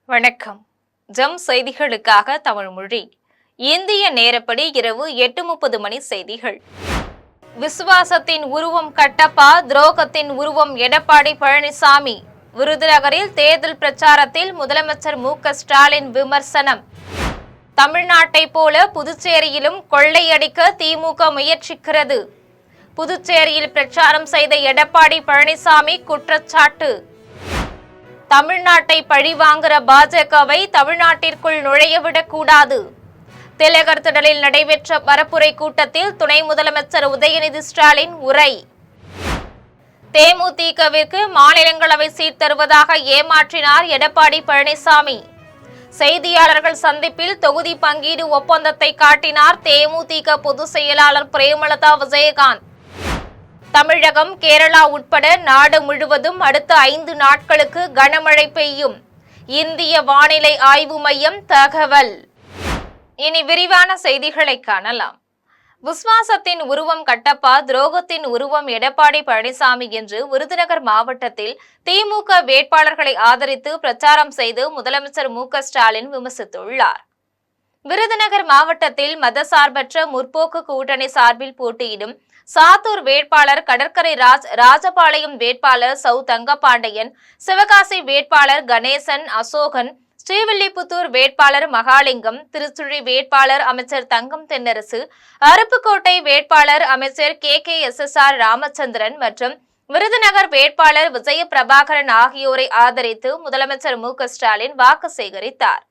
வணக்கம். ஜம் செய்திகளுக்காக தமிழ் மொழி. இந்திய நேரப்படி இரவு 8:30 மணி செய்திகள். விசுவாசத்தின் உருவம் கட்டப்பா, துரோகத்தின் உருவம் எடப்பாடி பழனிசாமி. விருதுநகரில் தேர்தல் பிரச்சாரத்தில் முதலமைச்சர் மு.க.ஸ்டாலின் விமர்சனம். தமிழ்நாட்டை போல புதுச்சேரியிலும் கொள்ளையடிக்க திமுக முயற்சிக்கிறது. புதுச்சேரியில் பிரச்சாரம் செய்த எடப்பாடி பழனிசாமி குற்றச்சாட்டு. தமிழ்நாட்டை பழிவாங்குற பாஜகவை தமிழ்நாட்டிற்குள் நுழையவிடக் கூடாது. திலகர் திடலில் நடைபெற்ற பரப்புரை கூட்டத்தில் துணை முதலமைச்சர் உதயநிதி ஸ்டாலின் உரை. தேமுதிகவிற்கு மாநிலங்களவை சீட் தருவதாக ஏமாற்றினார் எடப்பாடி பழனிசாமி. செய்தியாளர்கள் சந்திப்பில் தொகுதி பங்கீடு ஒப்பந்தத்தை காட்டினார் தேமுதிக பொதுச் செயலாளர் பிரேமலதா விஜயகாந்த். தமிழகம், கேரளா உட்பட நாடு முழுவதும் அடுத்த 5 நாட்களுக்கு கனமழை பெய்யும். இந்திய வானிலை ஆய்வு மையம் தகவல். இனி விரிவான செய்திகளை காணலாம். விசுவாசத்தின் உருவம் கட்டப்பா, துரோகத்தின் உருவம் எடப்பாடி பழனிசாமி என்று விருதுநகர் மாவட்டத்தில் திமுக வேட்பாளர்களை ஆதரித்து பிரச்சாரம் செய்து முதலமைச்சர் மு.க.ஸ்டாலின் விமர்சித்துள்ளார். விருதுநகர் மாவட்டத்தில் மதசார்பற்ற முற்போக்கு கூட்டணி சார்பில் போட்டியிடும் சாத்தூர் வேட்பாளர் கடற்கரை ராஜபாளையம் வேட்பாளர் சௌ தங்கபாண்டியன், சிவகாசி வேட்பாளர் கணேசன் அசோகன், ஸ்ரீவில்லிபுத்தூர் வேட்பாளர் மகாலிங்கம், திருச்சுழி வேட்பாளர் அமைச்சர் தங்கம் தென்னரசு, அருப்புக்கோட்டை வேட்பாளர் அமைச்சர் KKSSR ராமச்சந்திரன் மற்றும் விருதுநகர் வேட்பாளர் விஜய பிரபாகரன் ஆகியோரை ஆதரித்து முதலமைச்சர் மு.க.ஸ்டாலின் வாக்கு சேகரித்தார்.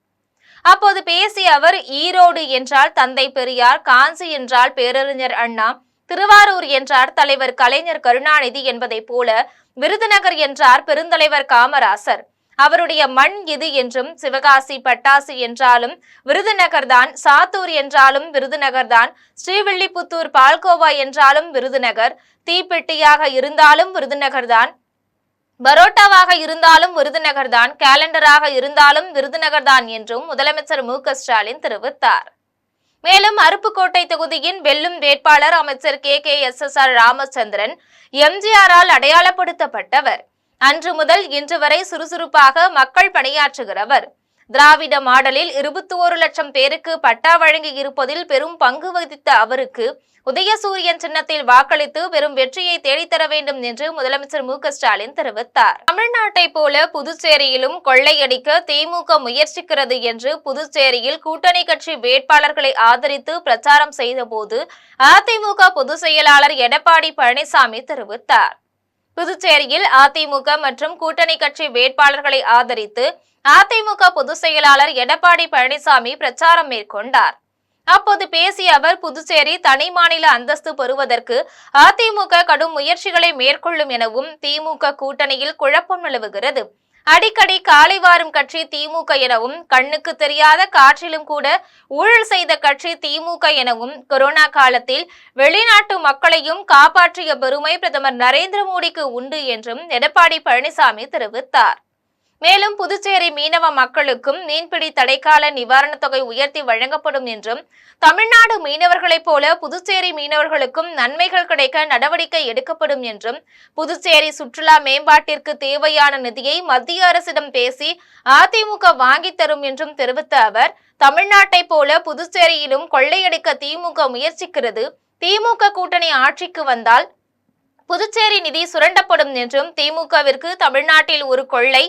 அப்போது பேசிய அவர், ஈரோடு என்றால் தந்தை பெரியார், காஞ்சி என்றால் பேரறிஞர் அண்ணா, திருவாரூர் என்றார் தலைவர் கலைஞர் கருணாநிதி என்பதை போல விருதுநகர் என்றார் பெருந்தலைவர் காமராசர். அவருடைய மண் இது என்றும், சிவகாசி பட்டாசு என்றாலும் விருதுநகர் தான், சாத்தூர் என்றாலும் விருதுநகர் தான், ஸ்ரீவில்லிபுத்தூர் பால்கோவா என்றாலும் விருதுநகர், தீப்பெட்டியாக இருந்தாலும் விருதுநகர் தான், பரோட்டாவாக இருந்தாலும் விருதுநகர் தான், கேலண்டராக இருந்தாலும் விருதுநகர் தான் என்றும் முதலமைச்சர் மு.க.ஸ்டாலின் தெரிவித்தார். மேலும் அருப்புக்கோட்டை தொகுதியின் வெல்லும் வேட்பாளர் அமைச்சர் KKSSR ராமச்சந்திரன் எம்ஜிஆரால் அடையாளப்படுத்தப்பட்டவர். அன்று முதல் இன்று வரை சுறுசுறுப்பாக மக்கள் பணியாற்றுகிறவர். திராவிட மாடலில் 21 லட்சம் பேருக்கு பட்டா வழங்கி இருப்பதில் பெரும் பங்கு வகித்த அவருக்கு உதயசூரியன் சின்னத்தில் வாக்களித்து பெரும் வெற்றியை தேடித்தர வேண்டும் என்று முதலமைச்சர் மு.க.ஸ்டாலின் தெரிவித்தார். தமிழ்நாட்டை போல புதுச்சேரியிலும் கொள்ளையடிக்க திமுக முயற்சிக்கிறது என்று புதுச்சேரியில் கூட்டணி கட்சி வேட்பாளர்களை ஆதரித்து பிரச்சாரம் செய்தபோது அதிமுக பொதுச் செயலாளர் எடப்பாடி பழனிசாமி தெரிவித்தார். புதுச்சேரியில் அதிமுக மற்றும் கூட்டணி கட்சி வேட்பாளர்களை ஆதரித்து அதிமுக பொதுச் செயலாளர் எடப்பாடி பழனிசாமி பிரச்சாரம் மேற்கொண்டார். அப்போது பேசிய அவர், புதுச்சேரி தனி மாநில அந்தஸ்து பெறுவதற்கு அதிமுக கடும் முயற்சிகளை மேற்கொள்ளும் எனவும், திமுக கூட்டணியில் குழப்பம் நிலவுகிறது, அடிக்கடி காலை வாரும் கட்சி திமுக எனவும், கண்ணுக்கு தெரியாத காற்றிலும் கூட ஊழல் செய்த கட்சி திமுக எனவும், கொரோனா காலத்தில் வெளிநாட்டு மக்களையும் காப்பாற்றிய பெருமை பிரதமர் நரேந்திர மோடிக்கு உண்டு என்றும் எடப்பாடி பழனிசாமி தெரிவித்தார். மேலும் புதுச்சேரி மீனவ மக்களுக்கும் மீன்பிடி தடைக்கால நிவாரணத் தொகை உயர்த்தி வழங்கப்படும் என்றும், தமிழ்நாடு மீனவர்களைப் போல புதுச்சேரி மீனவர்களுக்கும் நன்மைகள் கிடைக்க நடவடிக்கை எடுக்கப்படும் என்றும், புதுச்சேரி சுற்றுலா மேம்பாட்டிற்கு தேவையான நிதியை மத்திய அரசிடம் பேசி அதிமுக வாங்கி தரும் என்றும் தெரிவித்த அவர், தமிழ்நாட்டை போல புதுச்சேரியிலும் கொள்ளையடிக்க திமுக முயற்சிக்கிறது. திமுக கூட்டணி ஆட்சிக்கு வந்தால் புதுச்சேரி நிதி சுரண்டப்படும் என்றும், திமுகவிற்கு தமிழ்நாட்டில் ஒரு கொள்ளை,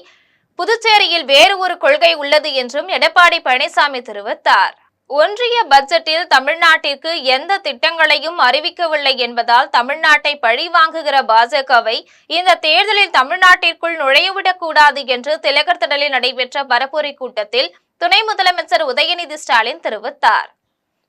புதுச்சேரியில் வேறு ஒரு கொள்கை உள்ளது என்றும் எடப்பாடி பழனிசாமி தெரிவித்தார். ஒன்றிய பட்ஜெட்டில் தமிழ்நாட்டிற்கு எந்த திட்டங்களையும் அறிவிக்கவில்லை என்பதால் தமிழ்நாட்டை பழிவாங்குகிற பாஜகவை இந்த தேர்தலில் தமிழ்நாட்டிற்குள் நுழையவிடக் கூடாது என்று திலகர் திடலில் நடைபெற்ற பரப்புரை கூட்டத்தில் துணை முதலமைச்சர் உதயநிதி ஸ்டாலின் தெரிவித்தார்.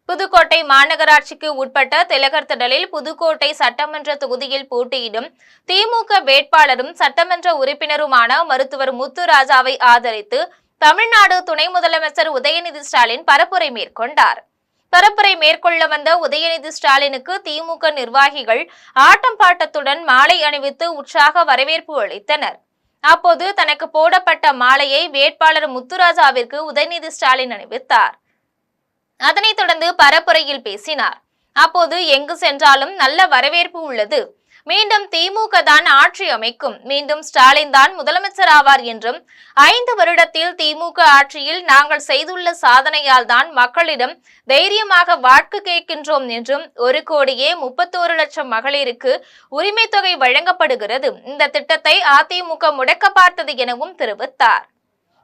புதுக்கோட்டை மாநகராட்சிக்கு உட்பட்ட திலகர் திடலில் புதுக்கோட்டை சட்டமன்ற தொகுதியில் போட்டியிடும் திமுக வேட்பாளரும் சட்டமன்ற உறுப்பினருமான மருத்துவர் முத்துராஜாவை ஆதரித்து தமிழ்நாடு துணை முதலமைச்சர் உதயநிதி ஸ்டாலின் பரப்புரை மேற்கொண்டார். பரப்புரை மேற்கொள்ள வந்த உதயநிதி ஸ்டாலினுக்கு திமுக நிர்வாகிகள் ஆட்டம் பாட்டத்துடன் மாலை அணிவித்து உற்சாக வரவேற்பு அளித்தனர். அப்போது தனக்கு போடப்பட்ட மாலையை வேட்பாளர் முத்துராஜாவிற்கு உதயநிதி ஸ்டாலின் அணிவித்தார். அதனைத் தொடர்ந்து பரப்புரையில் பேசினார். அப்போது எங்கு சென்றாலும் நல்ல வரவேற்பு உள்ளது, மீண்டும் திமுக தான் ஆட்சி அமைக்கும், மீண்டும் ஸ்டாலின் தான் முதலமைச்சர் ஆவார் என்றும் 5 வருடத்தில் திமுக ஆட்சியில் நாங்கள் செய்துள்ள சாதனையால் தான் மக்களிடம் தைரியமாக வாக்கு கேட்கின்றோம் என்றும் 1,31,00,000 மகளிருக்கு உரிமை தொகை வழங்கப்படுகிறது, இந்த திட்டத்தை அதிமுக முடக்க பார்த்தது எனவும் தெரிவித்தார்.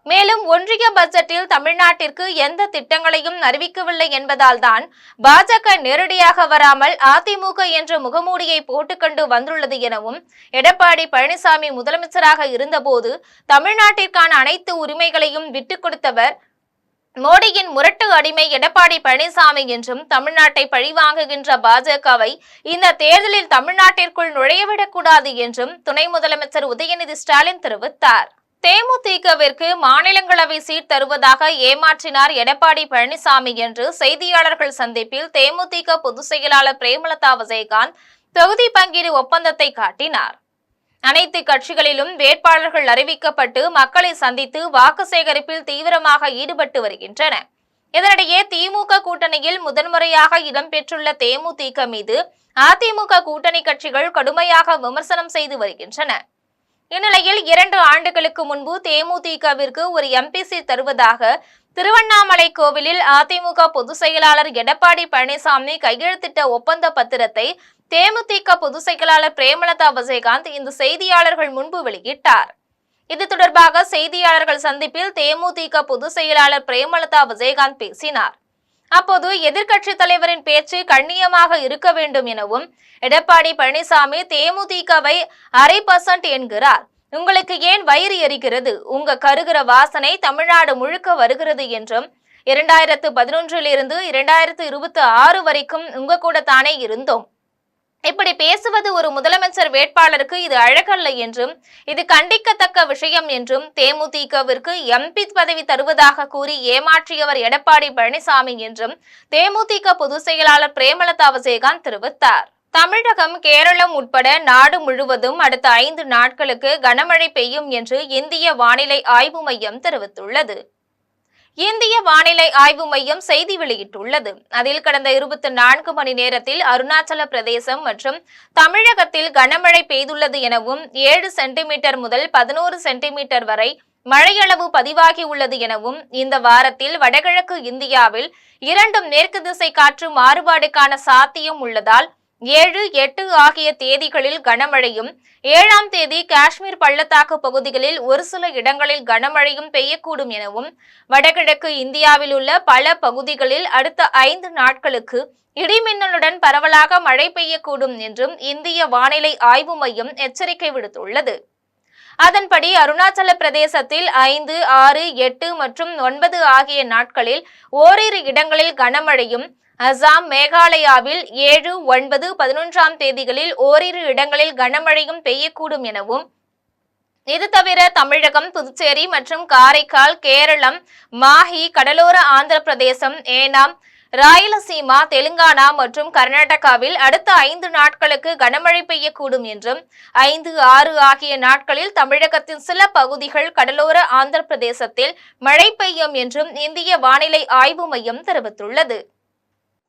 மேலும் ஒன்றிய பட்ஜெட்டில் தமிழ்நாட்டிற்கு எந்த திட்டங்களையும் அறிவிக்கவில்லை என்பதால் தான் பாஜக நேரடியாக வராமல் அதிமுக என்ற முகமூடியை போட்டுக்கொண்டு வந்துள்ளது எனவும், எடப்பாடி பழனிசாமி முதலமைச்சராக இருந்தபோது தமிழ்நாட்டிற்கான அனைத்து உரிமைகளையும் விட்டுக் கொடுத்தவர் மோடியின் முரட்டு அடிமை எடப்பாடி பழனிசாமி என்றும், தமிழ்நாட்டை பழிவாங்குகின்ற பாஜகவை இந்த தேர்தலில் தமிழ்நாட்டிற்குள் நுழையவிடக்கூடாது என்றும் துணை முதலமைச்சர் உதயநிதி ஸ்டாலின் தெரிவித்தார். தேமுதிகவிற்கு மாநிலங்களவை சீட் தருவதாக ஏமாற்றினார் எடப்பாடி பழனிசாமி என்று செய்தியாளர்கள் சந்திப்பில் தேமுதிக பொதுச் செயலாளர் பிரேமலதா விஜயகாந்த் தொகுதி பங்கீடு ஒப்பந்தத்தை காட்டினார். அனைத்து கட்சிகளிலும் வேட்பாளர்கள் அறிவிக்கப்பட்டு மக்களை சந்தித்து வாக்கு சேகரிப்பில் தீவிரமாக ஈடுபட்டு வருகின்றன. இதனிடையே திமுக கூட்டணியில் முதன்முறையாக இடம்பெற்றுள்ள தேமுதிக மீது அதிமுக கூட்டணி கட்சிகள் கடுமையாக விமர்சனம் செய்து வருகின்றன. இந்நிலையில் 2 ஆண்டுகளுக்கு முன்பு தேமுதிகவிற்கு ஒரு எம்பி சீட் தருவதாக திருவண்ணாமலை கோவிலில் அதிமுக பொதுச் செயலாளர் எடப்பாடி பழனிசாமி கையெழுத்திட்ட ஒப்பந்த பத்திரத்தை தேமுதிக பொதுச் செயலாளர் பிரேமலதா விஜயகாந்த் இந்த செய்தியாளர்கள் முன்பு வெளியிட்டார். இது தொடர்பாக செய்தியாளர்கள் சந்திப்பில் தேமுதிக பொதுச் செயலாளர் பிரேமலதா விஜயகாந்த் பேசினார். அப்போது எதிர்க்கட்சித் தலைவரின் பேச்சு கண்ணியமாக இருக்க வேண்டும் எனவும், எடப்பாடி பழனிசாமி தேமுதிகவை 0.5% என்கிறார், உங்களுக்கு ஏன் வயிறு எரிகிறது, உங்க கருகிற வாசனை தமிழ்நாடு முழுக்க வருகிறது என்றும், 2011 இருந்து 2026 வரைக்கும் உங்க கூட தானே இருந்தோம், இப்படி பேசுவது ஒரு முதலமைச்சர் வேட்பாளருக்கு இது அழகல்ல என்றும், இது கண்டிக்கத்தக்க விஷயம் என்றும், தேமுதிகவிற்கு எம்பி பதவி தருவதாக கூறி ஏமாற்றியவர் எடப்பாடி பழனிசாமி என்றும் தேமுதிக பொதுச் செயலாளர் பிரேமலதா விஜயகாந்த் தெரிவித்தார். தமிழகம், கேரளம் உட்பட நாடு முழுவதும் அடுத்த 5 நாட்களுக்கு கனமழை பெய்யும் என்று இந்திய வானிலை ஆய்வு மையம் தெரிவித்துள்ளது. இந்திய வானிலை ஆய்வு மையம் செய்தி வெளியிட்டுள்ளது. அதில் கடந்த 24 மணி நேரத்தில் அருணாச்சல பிரதேசம் மற்றும் தமிழகத்தில் கனமழை பெய்துள்ளது எனவும், 7 சென்டிமீட்டர் முதல் 11 சென்டிமீட்டர் வரை மழையளவு பதிவாகி உள்ளது எனவும், இந்த வாரத்தில் வடகிழக்கு இந்தியாவில் 2 மேற்கு திசை காற்று மாறுபாடுக்கான சாத்தியம் உள்ளதால் 7, 8 ஆகிய தேதிகளில் கனமழையும், 7ஆம் தேதி காஷ்மீர் பள்ளத்தாக்கு பகுதிகளில் ஒரு சில இடங்களில் கனமழையும் பெய்யக்கூடும் எனவும், வடகிழக்கு இந்தியாவில் உள்ள பல பகுதிகளில் அடுத்த 5 நாட்களுக்கு இடிமின்னலுடன் பரவலாக மழை பெய்யக்கூடும் என்றும் இந்திய வானிலை ஆய்வு மையம் எச்சரிக்கை விடுத்துள்ளது. அதன்படி அருணாச்சல பிரதேசத்தில் 5, 6, 8 மற்றும் 9 ஆகிய நாட்களில் ஓரிரு இடங்களில் கனமழையும், அசாம், மேகாலயாவில் 7, 9, 11ஆம் தேதிகளில் ஓரிரு இடங்களில் கனமழையும் பெய்யக்கூடும் எனவும், இது தவிர தமிழகம், புதுச்சேரி மற்றும் காரைக்கால், கேரளம், மாஹி, கடலோர ஆந்திர பிரதேசம், ஏனாம், ராயலசீமா, தெலுங்கானா மற்றும் கர்நாடகாவில் அடுத்த 5 நாட்களுக்கு கனமழை பெய்யக்கூடும் என்றும், 5, 6 ஆகிய நாட்களில் தமிழகத்தின் சில பகுதிகள், கடலோர ஆந்திர பிரதேசத்தில் மழை பெய்யும் என்றும் இந்திய வானிலை ஆய்வு மையம் தெரிவித்துள்ளது.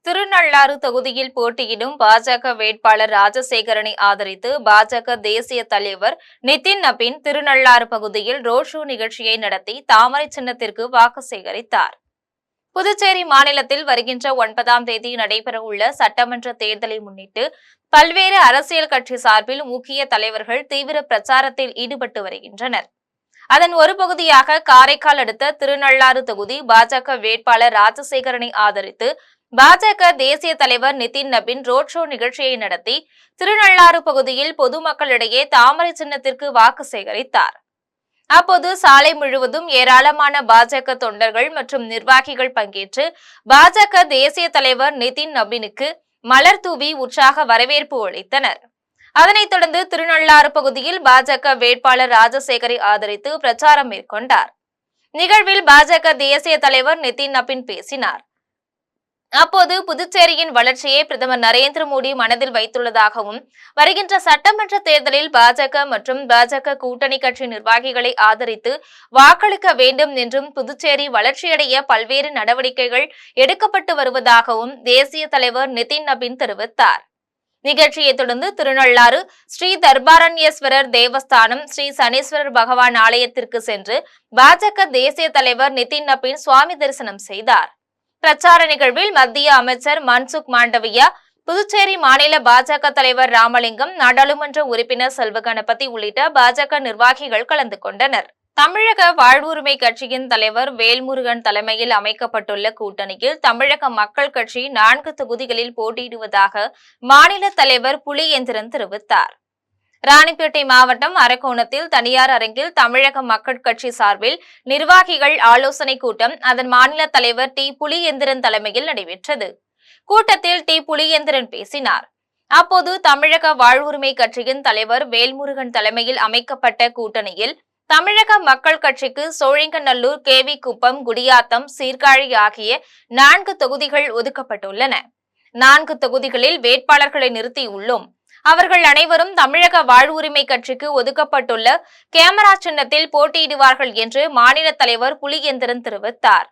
திருநள்ளாறு தொகுதியில் போட்டியிடும் பாஜக வேட்பாளர் ராஜசேகரனை ஆதரித்து பாஜக தேசிய தலைவர் நிதின் நபீன் திருநள்ளாறு பகுதியில் ரோட் ஷோ நிகழ்ச்சியை நடத்தி தாமரை சின்னத்திற்கு வாக்கு சேகரித்தார். புதுச்சேரி மாநிலத்தில் வருகின்ற 9ஆம் தேதி நடைபெறவுள்ள சட்டமன்ற தேர்தலை முன்னிட்டு பல்வேறு அரசியல் கட்சி சார்பில் முக்கிய தலைவர்கள் தீவிர பிரச்சாரத்தில் ஈடுபட்டு வருகின்றனர். அதன் ஒரு பகுதியாக காரைக்கால் அடுத்த திருநள்ளாறு தொகுதி பாஜக வேட்பாளர் ராஜசேகரனை ஆதரித்து பாஜக தேசிய தலைவர் நிதின் நபீன் ரோட் ஷோ நிகழ்ச்சியை நடத்தி திருநள்ளாறு பகுதியில் பொதுமக்களிடையே தாமரை சின்னத்திற்கு வாக்கு சேகரித்தார். அப்போது சாலை முழுவதும் ஏராளமான பாஜக தொண்டர்கள் மற்றும் நிர்வாகிகள் பங்கேற்று பாஜக தேசிய தலைவர் நிதின் நபீனுக்கு மலர் தூவி உற்சாக வரவேற்பு அளித்தனர். அதனைத் தொடர்ந்து திருநள்ளாறு பகுதியில் பாஜக வேட்பாளர் ராஜசேகரை ஆதரித்து பிரச்சாரம் மேற்கொண்டார். நிகழ்வில் பாஜக தேசிய தலைவர் நிதின் நபீன் பேசினார். அப்போது புதுச்சேரியின் வளர்ச்சியை பிரதமர் நரேந்திர மோடி மனதில் வைத்துள்ளதாகவும், வருகின்ற சட்டமன்ற தேர்தலில் பாஜக மற்றும் பாஜக கூட்டணி கட்சி நிர்வாகிகளை ஆதரித்து வாக்களிக்க வேண்டும் என்றும், புதுச்சேரி வளர்ச்சியடைய பல்வேறு நடவடிக்கைகள் எடுக்கப்பட்டு வருவதாகவும் தேசிய தலைவர் நிதின் நபீன் தெரிவித்தார். நிகழ்ச்சியை தொடர்ந்து திருநள்ளாறு ஸ்ரீ தர்பாரண்யேஸ்வரர் தேவஸ்தானம் ஸ்ரீ சனீஸ்வரர் பகவான் ஆலயத்திற்கு சென்று பாஜக தேசிய தலைவர் நிதின் நபீன் சுவாமி தரிசனம் செய்தார். பிரச்சார நிகழ்வில் மத்திய அமைச்சர் மன்சுக் மாண்டவியா, புதுச்சேரி மாநில பாஜக தலைவர் ராமலிங்கம், நாடாளுமன்ற உறுப்பினர் செல்வ கணபதி உள்ளிட்ட பாஜக நிர்வாகிகள் கலந்து கொண்டனர். தமிழக வாழ்வுரிமை கட்சியின் தலைவர் வேல்முருகன் தலைமையில் அமைக்கப்பட்டுள்ள கூட்டணியில் தமிழக மக்கள் கட்சி 4 தொகுதிகளில் போட்டியிடுவதாக மாநில தலைவர் புலியேந்திரன் தெரிவித்தார். ராணிப்பேட்டை மாவட்டம் அரக்கோணத்தில் தனியார் அரங்கில் தமிழக மக்கள் கட்சி சார்பில் நிர்வாகிகள் ஆலோசனை கூட்டம் அதன் மாநில தலைவர் டி. புலியேந்திரன் தலைமையில் நடைபெற்றது. கூட்டத்தில் டி. புலியேந்திரன் பேசினார். அப்போது தமிழக வாழ்வுரிமை கட்சியின் தலைவர் வேல்முருகன் தலைமையில் அமைக்கப்பட்ட கூட்டணியில் தமிழக மக்கள் கட்சிக்கு சோழிங்கநல்லூர், கேவி குப்பம், குடியாத்தம், சீர்காழி ஆகிய 4 தொகுதிகள் ஒதுக்கப்பட்டுள்ளன. 4 தொகுதிகளில் வேட்பாளர்களை நிறுத்தியுள்ளோம். அவர்கள் அனைவரும் தமிழக வாழ்வுரிமை கட்சிக்கு ஒதுக்கப்பட்டுள்ள கேமரா சின்னத்தில் போட்டியிடுவார்கள் என்று மாநில தலைவர் புலியேந்திரன் தெரிவித்தார்.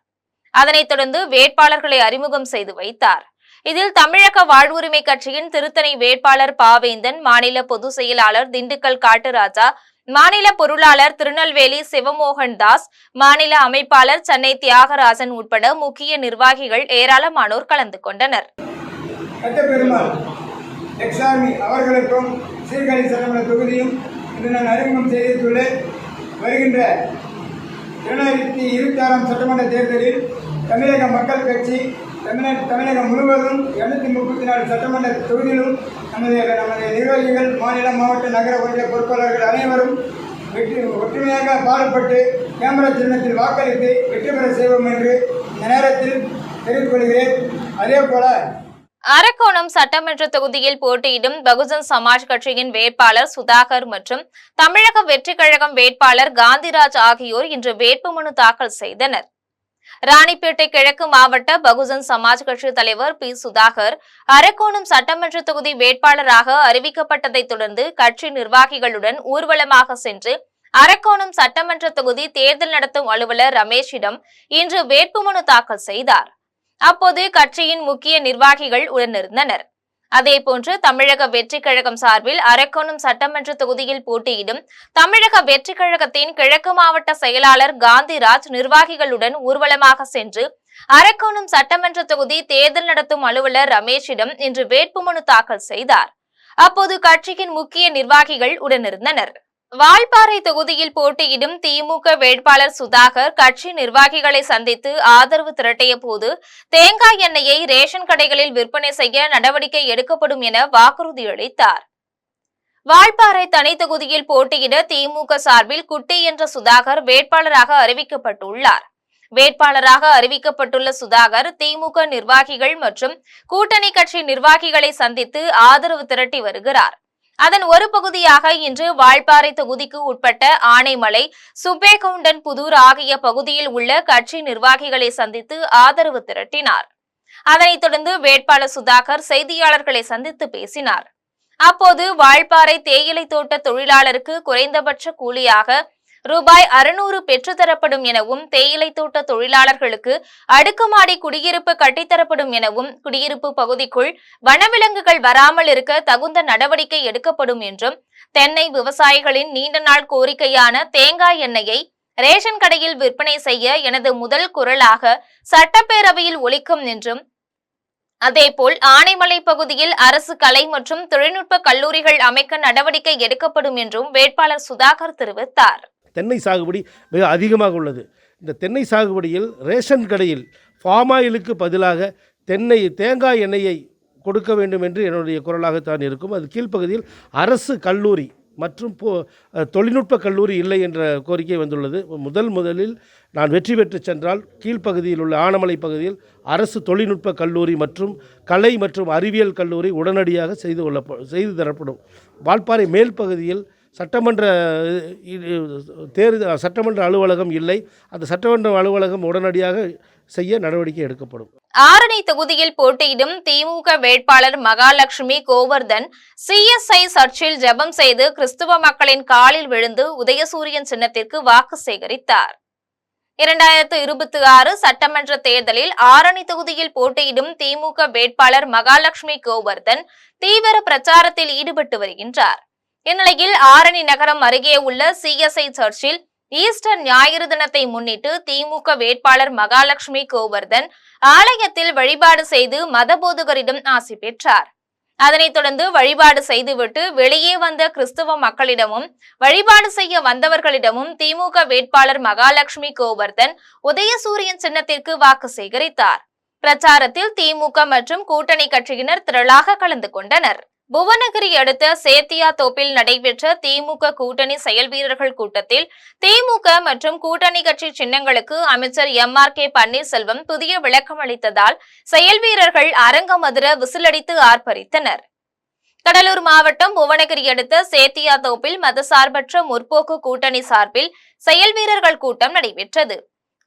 அதனைத் தொடர்ந்து வேட்பாளர்களை அறிமுகம் செய்து வைத்தார். இதில் தமிழக வாழ்வுரிமை கட்சியின் திருத்தணி வேட்பாளர் பாவேந்தன், மாநில பொதுச் செயலாளர் திண்டுக்கல் காட்டுராஜா, மாநில பொருளாளர் திருநெல்வேலி சிவமோகன் தாஸ், மாநில அமைப்பாளர் சென்னை தியாகராஜன் உட்பட முக்கிய நிர்வாகிகள் ஏராளமானோர் கலந்து கொண்டனர். அவர்களுக்கும் சீர்காழி சட்டமன்ற தொகுதியும் இன்று நான் அறிமுகம் செய்துள்ளேன். வருகின்ற 2026 சட்டமன்ற தேர்தலில் தமிழக மக்கள் கட்சி தமிழகம் முழுவதும் 234 சட்டமன்ற தொகுதியிலும் நமது நிர்வாகிகள், மாநில, மாவட்ட, நகர ஒன்றிய பொறுப்பாளர்கள் அனைவரும் ஒற்றுமையாக பாடுபட்டு கேமரா சின்னத்தில் வாக்களித்து வெற்றி பெற செய்வோம் என்று இந்த நேரத்தில் தெரிவித்துக் கொள்கிறேன். அதேபோல அரக்கோணம் சட்டமன்ற தொகுதியில் போட்டியிடும் பகுஜன் சமாஜ் கட்சியின் வேட்பாளர் சுதாகர் மற்றும் தமிழக வெற்றி கழகம் வேட்பாளர் காந்திராஜ் ஆகியோர் இன்று வேட்புமனு தாக்கல் செய்தனர். ராணிப்பேட்டை கிழக்கு மாவட்ட பகுஜன் சமாஜ் கட்சி தலைவர் பி. சுதாகர் அரக்கோணம் சட்டமன்ற தொகுதி வேட்பாளராக அறிவிக்கப்பட்டதைத் தொடர்ந்து கட்சி நிர்வாகிகளுடன் ஊர்வலமாக சென்று அரக்கோணம் சட்டமன்ற தொகுதி தேர்தல் நடத்தும் அலுவலர் ரமேஷிடம் இன்று வேட்புமனு தாக்கல் செய்தார். அப்போது கட்சியின் முக்கிய நிர்வாகிகள் உடனிருந்தனர். அதேபோன்று தமிழக வெற்றி கழகம் சார்பில் அரக்கோணம் சட்டமன்ற தொகுதியில் போட்டியிடும் தமிழக வெற்றி கழகத்தின் கிழக்கு மாவட்ட செயலாளர் காந்திராஜ் நிர்வாகிகளுடன் ஊர்வலமாக சென்று அரக்கோணம் சட்டமன்ற தொகுதி தேர்தல் நடத்தும் அலுவலர் ரமேஷிடம் இன்று வேட்புமனு தாக்கல் செய்தார். அப்போது கட்சியின் முக்கிய நிர்வாகிகள் உடனிருந்தனர். வால்பாறை தொகுதியில் போட்டியிடும் திமுக வேட்பாளர் சுதாகர் கட்சி நிர்வாகிகளை சந்தித்து ஆதரவு திரட்டிய போது தேங்காய் எண்ணெயை ரேஷன் கடைகளில் விற்பனை செய்ய நடவடிக்கை எடுக்கப்படும் என வாக்குறுதி அளித்தார். வால்பாறை தனி தொகுதியில் போட்டியிட திமுக சார்பில் குட்டி என்ற சுதாகர் வேட்பாளராக அறிவிக்கப்பட்டுள்ளார். வேட்பாளராக அறிவிக்கப்பட்டுள்ள சுதாகர் திமுக நிர்வாகிகள் மற்றும் கூட்டணி கட்சி நிர்வாகிகளை சந்தித்து ஆதரவு திரட்டி வருகிறார். அதன் ஒரு பகுதியாக இன்று வால்பாறை தொகுதிக்கு உட்பட்ட ஆனைமலை, சுப்பேகவுண்டன் புதூர் ஆகிய பகுதியில் உள்ள கட்சி நிர்வாகிகளை சந்தித்து ஆதரவு திரட்டினார். அதனைத் தொடர்ந்து வேட்பாளர் சுதாகர் செய்தியாளர்களை சந்தித்து பேசினார். அப்போது வால்பாறை தேயிலை தோட்ட தொழிலாளருக்கு குறைந்தபட்ச கூலியாக ரூபாய் 600 பெற்றுத்தரப்படும் எனவும், தேயிலை தோட்ட தொழிலாளர்களுக்கு அடுக்குமாடி குடியிருப்பு கட்டித்தரப்படும் எனவும், குடியிருப்பு பகுதிக்குள் வனவிலங்குகள் வராமல் இருக்க தகுந்த நடவடிக்கை எடுக்கப்படும் என்றும், தென்னை விவசாயிகளின் நீண்ட நாள் கோரிக்கையான தேங்காய் எண்ணெயை ரேஷன் கடையில் விற்பனை செய்ய எனது முதல் குரலாக சட்டப்பேரவையில் ஒலிக்கும் என்றும், அதேபோல் ஆனைமலை பகுதியில் அரசு கலை மற்றும் தொழில்நுட்ப கல்லூரிகள் அமைக்க நடவடிக்கை எடுக்கப்படும் என்றும் வேட்பாளர் சுதாகர் தெரிவித்தார். தென்னை சாகுபடி மிக அதிகமாக உள்ளது. இந்த தென்னை சாகுபடியில் ரேஷன் கடையில் ஃபார்மாயிலுக்கு பதிலாக தேங்காய் எண்ணெயை கொடுக்க வேண்டும் என்று என்னுடைய குரலாகத்தான் இருக்கும். அது கீழ்ப்பகுதியில் அரசு கல்லூரி மற்றும் தொழில்நுட்ப கல்லூரி இல்லை என்ற கோரிக்கை வந்துள்ளது. முதலில் நான் வெற்றி பெற்று சென்றால் கீழ்ப்பகுதியில் உள்ள ஆனமலை பகுதியில் அரசு தொழில்நுட்ப கல்லூரி மற்றும் கலை மற்றும் அறிவியல் கல்லூரி உடனடியாக செய்து தரப்படும். வால்பாறை மேல் பகுதியில் சட்டமன்ற அலுவலகம் இல்லை. அந்த சட்டமன்ற அலுவலகம் உடனடியாக செய்ய நடவடிக்கை எடுக்கப்படும். ஆரணி தொகுதியில் போட்டியிடும் திமுக வேட்பாளர் மகாலட்சுமி கோவர்தன் CSI சர்ச்சில் ஜெபம் செய்து கிறிஸ்துவ மக்களின் காலில் விழுந்து உதயசூரியன் சின்னத்திற்கு வாக்கு சேகரித்தார். 2026 சட்டமன்ற தேர்தலில் ஆரணி தொகுதியில் போட்டியிடும் திமுக வேட்பாளர் மகாலட்சுமி கோவர்தன் தீவிர பிரச்சாரத்தில் ஈடுபட்டு வருகின்றார். இந்நிலையில் ஆரணி நகரம் அருகே உள்ள CSI சர்ச்சில் ஈஸ்டர் ஞாயிறு தினத்தை முன்னிட்டு திமுக வேட்பாளர் மகாலட்சுமி கோவர்தன் ஆலயத்தில் வழிபாடு செய்து மதபோதகரிடம் ஆசி பெற்றார். அதனைத் தொடர்ந்து வழிபாடு செய்துவிட்டு வெளியே வந்த கிறிஸ்தவ மக்களிடமும் வழிபாடு செய்ய வந்தவர்களிடமும் திமுக வேட்பாளர் மகாலட்சுமி கோவர்தன் உதயசூரியன் சின்னத்திற்கு வாக்கு சேகரித்தார். பிரச்சாரத்தில் திமுக மற்றும் கூட்டணி கட்சியினர் திரளாக கலந்து கொண்டனர். புவனகிரி அடுத்த சேத்தியா தோப்பில் நடைபெற்ற திமுக கூட்டணி செயல் வீரர்கள் கூட்டத்தில் திமுக மற்றும் கூட்டணி கட்சி சின்னங்களுக்கு அமைச்சர் MRK பன்னீர்செல்வம் புதிய விளக்கம் அளித்ததால் செயல் வீரர்கள் அரங்கமதிர விசிலடித்து ஆர்ப்பரித்தனர். கடலூர் மாவட்டம் புவனகிரி அடுத்த சேத்தியா தோப்பில் மதசார்பற்ற முற்போக்கு கூட்டணி சார்பில் செயல் வீரர்கள் கூட்டம் நடைபெற்றது.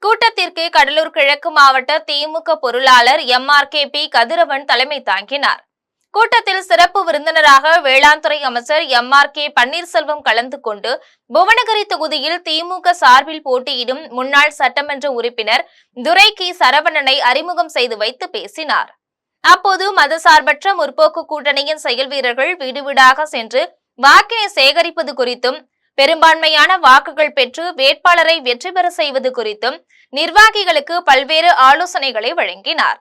கூட்டத்திற்கு கடலூர் கிழக்கு மாவட்ட திமுக பொருளாளர் MRK P கதிரவன் தலைமை தாங்கினார். கூட்டத்தில் சிறப்பு விருந்தினராக வேளாண் துறை அமைச்சர் MRK பன்னீர்செல்வம் கலந்து கொண்டு புவனகிரி தொகுதியில் திமுக சார்பில் போட்டியிடும் முன்னாள் சட்டமன்ற உறுப்பினர் துரை கி சரவணனை அறிமுகம் செய்து வைத்து பேசினார். அப்போது மதசார்பற்ற முற்போக்கு கூட்டணியின் செயல் வீரர்கள் வீடு வீடாக சென்று வாக்கினை சேகரிப்பது குறித்தும் பெரும்பான்மையான வாக்குகள் பெற்று வேட்பாளரை வெற்றி பெற செய்வது குறித்தும் நிர்வாகிகளுக்கு பல்வேறு ஆலோசனைகளை வழங்கினார்.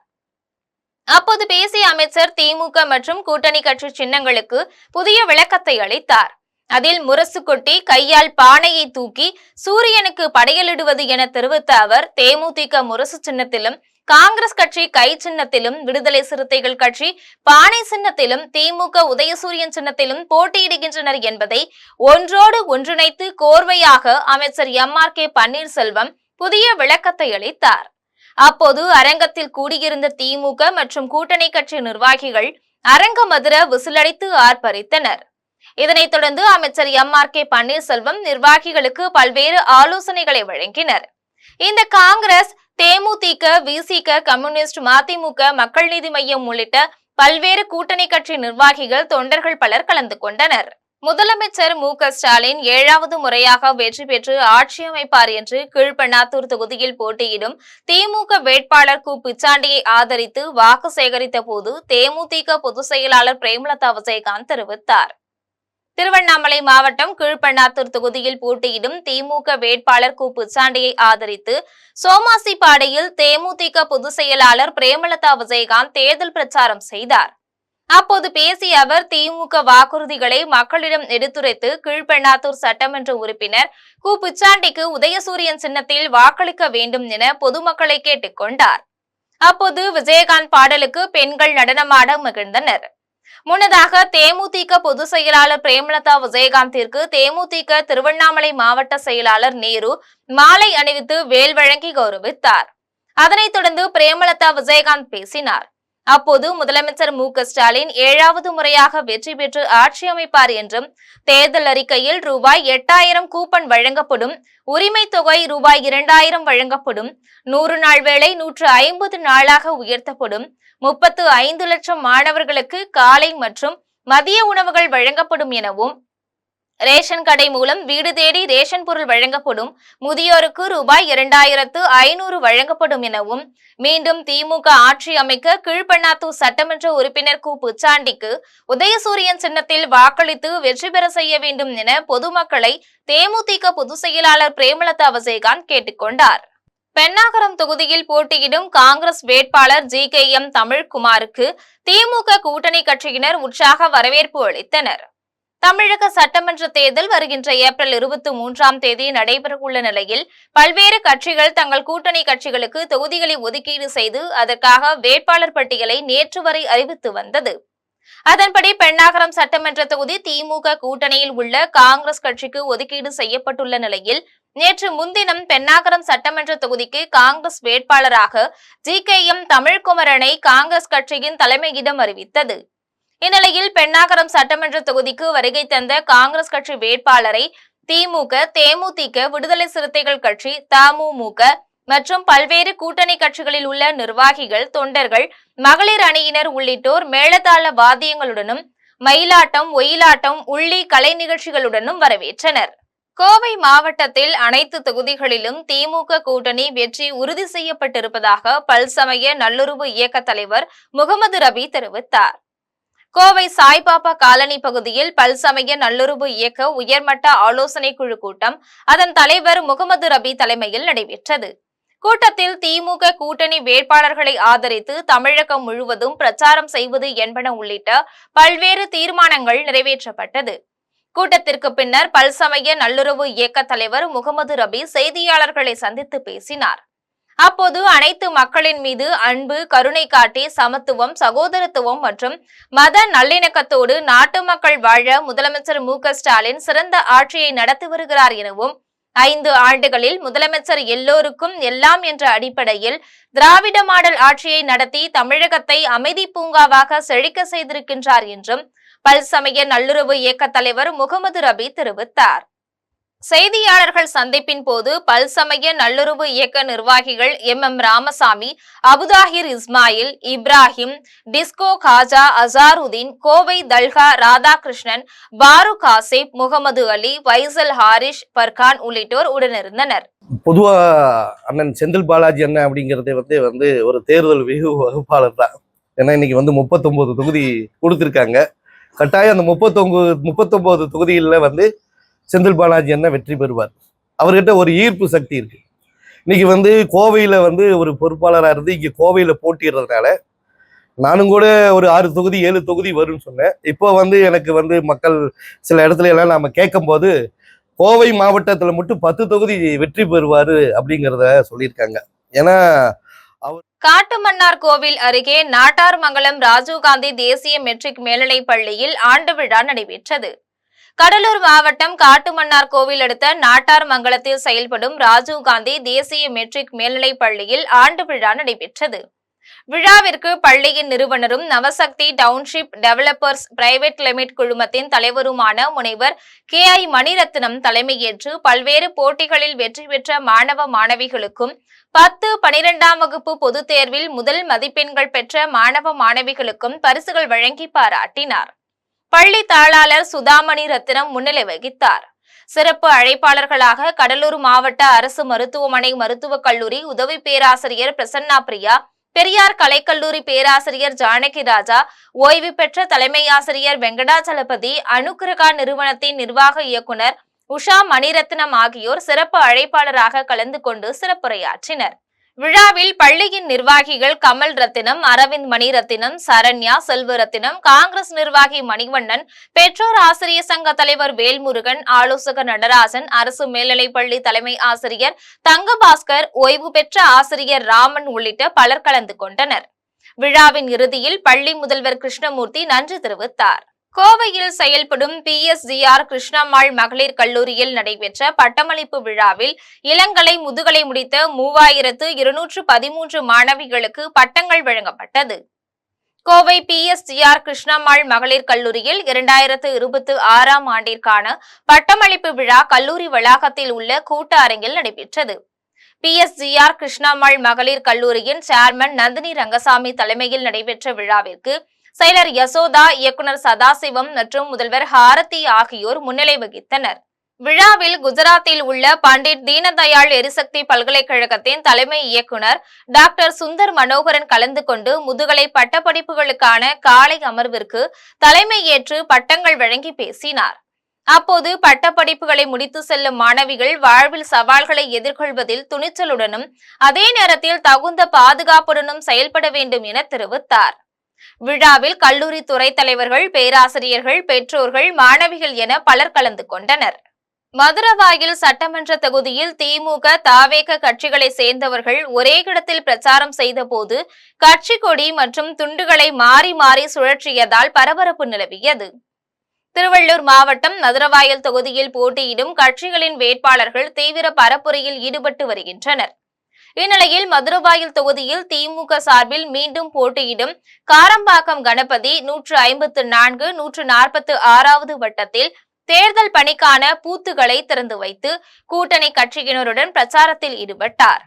அப்போது பேசிய அமைச்சர் திமுக மற்றும் கூட்டணி கட்சி சின்னங்களுக்கு புதிய விளக்கத்தை அளித்தார். அதில் முரசு கொட்டி கையால் பானையை தூக்கி சூரியனுக்கு படையலிடுவது என தெரிவித்த அவர் தேமுதிக முரசு சின்னத்திலும் காங்கிரஸ் கட்சி கை சின்னத்திலும் விடுதலை சிறுத்தைகள் கட்சி பானை சின்னத்திலும் திமுக உதயசூரியன் சின்னத்திலும் போட்டியிடுகின்றனர் என்பதை ஒன்றோடு ஒன்றிணைத்து கோர்வையாக அமைச்சர் MRK பன்னீர்செல்வம் புதிய விளக்கத்தை அளித்தார். அப்போது அரங்கத்தில் கூடியிருந்த திமுக மற்றும் கூட்டணி கட்சி நிர்வாகிகள் அரங்கமதிர விசிலடித்து ஆர்ப்பரித்தனர். இதனைத் தொடர்ந்து அமைச்சர் MRK பன்னீர்செல்வம் நிர்வாகிகளுக்கு பல்வேறு ஆலோசனைகளை வழங்கினர். இந்த காங்கிரஸ், தேமுதிக, VCக, கம்யூனிஸ்ட், மதிமுக, மக்கள் நீதி மய்யம் உள்ளிட்ட பல்வேறு கூட்டணி கட்சி நிர்வாகிகள், தொண்டர்கள் பலர் கலந்து கொண்டனர். முதலமைச்சர் ஸ்டாலின் 7வது முறையாக வெற்றி பெற்று ஆட்சி அமைப்பார் என்று கீழ்பெண்ணாத்தூர் தொகுதியில் போட்டியிடும் திமுக வேட்பாளர் பிச்சாண்டியை ஆதரித்து வாக்கு சேகரித்த போது தேமுதிக பொதுச் செயலாளர் பிரேமலதா விஜயகாந்த் தெரிவித்தார். திருவண்ணாமலை மாவட்டம் கீழ்பெண்ணாத்தூர் தொகுதியில் போட்டியிடும் திமுக வேட்பாளர் பிச்சாண்டியை ஆதரித்து சோமாசிப்பாடியில் தேமுதிக பொதுச் செயலாளர் பிரேமலதா விஜயகாந்த் தேர்தல் பிரச்சாரம் செய்தார். அப்போது பேசிய அவர் திமுக வாக்குறுதிகளை மக்களிடம் எடுத்துரைத்து கீழ்பெண்ணாத்தூர் சட்டமன்ற உறுப்பினர் பிச்சாண்டிக்கு உதயசூரியன் சின்னத்தில் வாக்களிக்க வேண்டும் என பொதுமக்களை கேட்டுக் கொண்டார். அப்போது விஜயகாந்த் பாடலுக்கு பெண்கள் நடனமாட மகிழ்ந்தனர். முன்னதாக தேமுதிக பொதுச் செயலாளர் பிரேமலதா விஜயகாந்திற்கு தேமுதிக திருவண்ணாமலை மாவட்ட செயலாளர் நேரு மாலை அணிவித்து வேல் வழங்கி கௌரவித்தார். அதனைத் தொடர்ந்து பிரேமலதா விஜயகாந்த் பேசினார். அப்போது முதலமைச்சர் ஸ்டாலின் 7வது முறையாக வெற்றி பெற்று ஆட்சி அமைப்பார் என்றும் தேர்தல் அறிக்கையில் ரூபாய் 8000 கூப்பன் வழங்கப்படும், உரிமை தொகை ரூபாய் 2000 வழங்கப்படும், 100 நாள் வேலை 150 நாளாக உயர்த்தப்படும், 35 லட்சம் மாணவர்களுக்கு காலை மற்றும் மதிய உணவுகள் வழங்கப்படும் எனவும் ரேஷன் கடை மூலம் வீடு தேடி ரேஷன் பொருள் வழங்கப்படும், முதியோருக்கு ரூபாய் 2500 வழங்கப்படும் எனவும் மீண்டும் திமுக ஆட்சி அமைக்க கீழ்பெண்ணாத்தூர் சட்டமன்ற உறுப்பினர் பிச்சாண்டிக்கு உதயசூரியன் சின்னத்தில் வாக்களித்து வெற்றி பெற செய்ய வேண்டும் என பொதுமக்களை தேமுதிக பொதுச் செயலாளர் பிரேமலதா விஜயகாந்த் கேட்டுக்கொண்டார். பென்னாகரம் தொகுதியில் போட்டியிடும் காங்கிரஸ் வேட்பாளர் GKM தமிழ்குமாருக்கு திமுக கூட்டணி கட்சியினர் உற்சாக வரவேற்பு அளித்தனர். தமிழக சட்டமன்ற தேர்தல் வருகின்ற ஏப்ரல் 23ஆம் தேதி நடைபெறவுள்ள நிலையில் பல்வேறு கட்சிகள் தங்கள் கூட்டணி கட்சிகளுக்கு தொகுதிகளை ஒதுக்கீடு செய்து அதற்காக வேட்பாளர் பட்டியலை நேற்று வரை அறிவித்து வந்தது. அதன்படி பென்னாகரம் சட்டமன்ற தொகுதி திமுக கூட்டணியில் உள்ள காங்கிரஸ் கட்சிக்கு ஒதுக்கீடு செய்யப்பட்டுள்ள நிலையில் நேற்று முன்தினம் பென்னாகரம் சட்டமன்ற தொகுதிக்கு காங்கிரஸ் வேட்பாளராக GKM தமிழ்குமரனை காங்கிரஸ் கட்சியின் தலைமையிடம் அறிவித்தது. இந்நிலையில் பென்னாகரம் சட்டமன்ற தொகுதிக்கு வருகை தந்த காங்கிரஸ் கட்சி வேட்பாளரை திமுக, தேமுதிக, விடுதலை சிறுத்தைகள் கட்சி, தமுமுக மற்றும் பல்வேறு கூட்டணி கட்சிகளில் உள்ள நிர்வாகிகள், தொண்டர்கள், மகளிர் அணியினர் உள்ளிட்டோர் மேளதாள வாத்தியங்களுடனும் மயிலாட்டம், ஒயிலாட்டம், உள்ளி கலை நிகழ்ச்சிகளுடனும் வரவேற்றனர். கோவை மாவட்டத்தில் அனைத்து தொகுதிகளிலும் திமுக கூட்டணி வெற்றி உறுதி செய்யப்பட்டிருப்பதாக பல்சமய நல்லுறவு இயக்க தலைவர் முகமது ரபி தெரிவித்தார். கோவை சாய்பாபா காலனி பகுதியில் பல்சமய நல்லுறவு இயக்க உயர்மட்ட ஆலோசனை குழு கூட்டம் அதன் தலைவர் முகமது ரபி தலைமையில் நடைபெற்றது. கூட்டத்தில் திமுக கூட்டணி வேட்பாளர்களை ஆதரித்து தமிழகம் முழுவதும் பிரச்சாரம் செய்வது என்பன உள்ளிட்ட பல்வேறு தீர்மானங்கள் நிறைவேற்றப்பட்டது. கூட்டத்திற்கு பின்னர் பல்சமய நல்லுறவு இயக்க தலைவர் முகமது ரபி செய்தியாளர்களை சந்தித்து பேசினார். அப்போது அனைத்து மக்களின் மீது அன்பு, கருணை காட்டி சமத்துவம், சகோதரத்துவம் மற்றும் மத நல்லிணக்கத்தோடு நாட்டு மக்கள் வாழ முதலமைச்சர் மு.க.ஸ்டாலின் சிறந்த ஆட்சியை நடத்தி வருகிறார் எனவும் 5 ஆண்டுகளில் முதலமைச்சர் எல்லோருக்கும் எல்லாம் என்ற அடிப்படையில் திராவிட மாடல் ஆட்சியை நடத்தி தமிழகத்தை அமைதி பூங்காவாக செழிக்க செய்திருக்கின்றார் என்றும் பல்சமய நல்லுறவு இயக்க தலைவர் முகமது ரபி தெரிவித்தார். செய்தியாளர்கள் சந்திப்பின் போது பல்சமய நல்லுறவு இயக்க நிர்வாகிகள் MM ராமசாமி, அபுதாஹிர் இஸ்மாயில், இப்ராஹிம், டிஸ்கோ காஜா அசாருதீன், கோவை தல்கா ராதாகிருஷ்ணன், பாருக் ஆசிப், முகமது அலி, வைசல் ஹாரிஷ், பர்கான் உள்ளிட்டோர் உடனிருந்தனர். பொதுவா அண்ணன் செந்தில் பாலாஜி அண்ணன் அப்படிங்கிறது வந்து ஒரு தேர்தல் வெகு வகுப்பாளர் தான். ஏன்னா இன்னைக்கு 39 தொகுதி கொடுத்துருக்காங்க. கட்டாயம் அந்த 39 தொகுதிகளில் செந்தில் பாலாஜி அண்ணன் வெற்றி பெறுவார். அவர்கிட்ட ஒரு ஈர்ப்பு சக்தி இருக்கு. இன்னைக்கு கோவையில் ஒரு பொறுப்பாளராக இருந்து இங்கே கோவையில் போட்டிடுறதுனால நானும் கூட ஒரு 6 தொகுதி 7 தொகுதி வரும்னு சொன்னேன். இப்போ எனக்கு மக்கள் சில இடத்துல எல்லாம் நாம கேட்கும் போது கோவை மாவட்டத்தில் மட்டும் 10 தொகுதி வெற்றி பெறுவார் அப்படிங்கிறத சொல்லியிருக்காங்க. ஏன்னா காட்டுமன்னார் கோவில் அருகே நாட்டார்மங்கலம் ராஜீவ்காந்தி தேசிய மெட்ரிக் மேல்நிலைப் பள்ளியில் ஆண்டு விழா நடைபெற்றது. கடலூர் மாவட்டம் காட்டுமன்னார் கோவில் அடுத்த நாட்டார்மங்கலத்தில் செயல்படும் ராஜீவ்காந்தி தேசிய மெட்ரிக் மேல்நிலைப் பள்ளியில் ஆண்டு விழா நடைபெற்றது. விழாவிற்கு பள்ளியின் நிறுவனரும் Navasakthi township developers private limited குழுமத்தின் தலைவருமான முனைவர் KI மணிரத்னம் தலைமையேற்று பல்வேறு போட்டிகளில் வெற்றி பெற்ற மாணவ மாணவிகளுக்கும் 10, 12ஆம் வகுப்பு பொதுத் தேர்வில் முதல் மதிப்பெண்கள் பெற்ற மாணவ மாணவிகளுக்கும் பரிசுகள் வழங்கி பாராட்டினார். பள்ளி தாளாளர் சுதாமணி ரத்தினம் முன்னிலை வகித்தார். சிறப்பு அழைப்பாளர்களாக கடலூர் மாவட்ட அரசு மருத்துவமனை மருத்துவக் கல்லூரி உதவி பேராசிரியர் பிரசன்னா பிரியா, பெரியார் கலைக்கல்லூரி பேராசிரியர் ஜானகி ராஜா, ஓய்வு பெற்ற தலைமை ஆசிரியர் வெங்கடாச்சலபதி, அனுக்கிரகா நிறுவனத்தின் நிர்வாக இயக்குனர் உஷா மணிரத்னம் ஆகியோர் சிறப்பு அழைப்பாளராக கலந்து கொண்டு சிறப்புரையாற்றினர். விழாவில் பள்ளியின் நிர்வாகிகள் கமல் ரத்தினம், அரவிந்த் மணிரத்தினம், சரண்யா, செல்வரத்தினம், காங்கிரஸ் நிர்வாகி மணிவண்ணன், பெற்றோர் ஆசிரியர் சங்க தலைவர் வேல்முருகன், ஆலோசகர் நடராஜன், அரசு மேல்நிலைப்பள்ளி தலைமை ஆசிரியர் தங்கபாஸ்கர், ஓய்வு பெற்ற ஆசிரியர் ராமன் உள்ளிட்ட பலர் கலந்து கொண்டனர். விழாவின் இறுதியில் பள்ளி முதல்வர் கிருஷ்ணமூர்த்தி நன்றி தெரிவித்தார். கோவையில் செயல்படும் PSGR கிருஷ்ணம்மாள் மகளிர் கல்லூரியில் நடைபெற்ற பட்டமளிப்பு விழாவில் இளங்கலை, முதுகலை முடித்த 3213 மாணவிகளுக்கு பட்டங்கள் வழங்கப்பட்டது. கோவை PSGR கிருஷ்ணம்மாள் மகளிர் கல்லூரியில் 2026ஆம் ஆண்டிற்கான பட்டமளிப்பு விழா கல்லூரி வளாகத்தில் உள்ள கூட்ட அரங்கில் நடைபெற்றது. PSGR கிருஷ்ணம்மாள் மகளிர் கல்லூரியின் சேர்மன் நந்தினி ரங்கசாமி தலைமையில் நடைபெற்ற விழாவிற்கு செயலர் யசோதா, இயக்குனர் சதாசிவம் மற்றும் முதல்வர் ஹாரதி ஆகியோர் முன்னிலை வகித்தனர். விழாவில் குஜராத்தில் உள்ள பண்டிட் தீனதயாள் எரிசக்தி பல்கலைக்கழகத்தின் தலைமை இயக்குனர் டாக்டர் சுந்தர் மனோகரன் கலந்து கொண்டு முதுகலை பட்டப்படிப்புகளுக்கான காலை அமர்விற்கு தலைமை ஏற்று பட்டங்கள் வழங்கி பேசினார். அப்போது பட்டப்படிப்புகளை முடித்து செல்லும் மாணவிகள் வாழ்வில் சவால்களை எதிர்கொள்வதில் துணிச்சலுடனும் அதே நேரத்தில் தகுந்த பாதுகாப்புடனும் செயல்பட வேண்டும் என தெரிவித்தார். விழாவில் கல்லூரி துறை தலைவர்கள், பேராசிரியர்கள், பெற்றோர்கள், மாணவிகள் என பலர் கலந்து கொண்டனர். மதுரவாயில் சட்டமன்ற தொகுதியில் திமுக, தவேக கட்சிகளை சேர்ந்தவர்கள் ஒரே இடத்தில் பிரச்சாரம் செய்த போது கட்சி கொடி மற்றும் துண்டுகளை மாறி மாறி சுழற்றியதால் பரபரப்பு நிலவியது. திருவள்ளூர் மாவட்டம் மதுரவாயல் தொகுதியில் போட்டியிடும் கட்சிகளின் வேட்பாளர்கள் தீவிர பரப்புரையில் ஈடுபட்டு வருகின்றனர். இந்நிலையில் மதுரவாயல் தொகுதியில் திமுக சார்பில் மீண்டும் போட்டியிடும் காரம்பாக்கம் கணபதி 154, 146வது வட்டத்தில் தேர்தல் பணிக்கான பூத்துகளை திறந்து வைத்து கூட்டணி கட்சியினருடன் பிரச்சாரத்தில் ஈடுபட்டார்.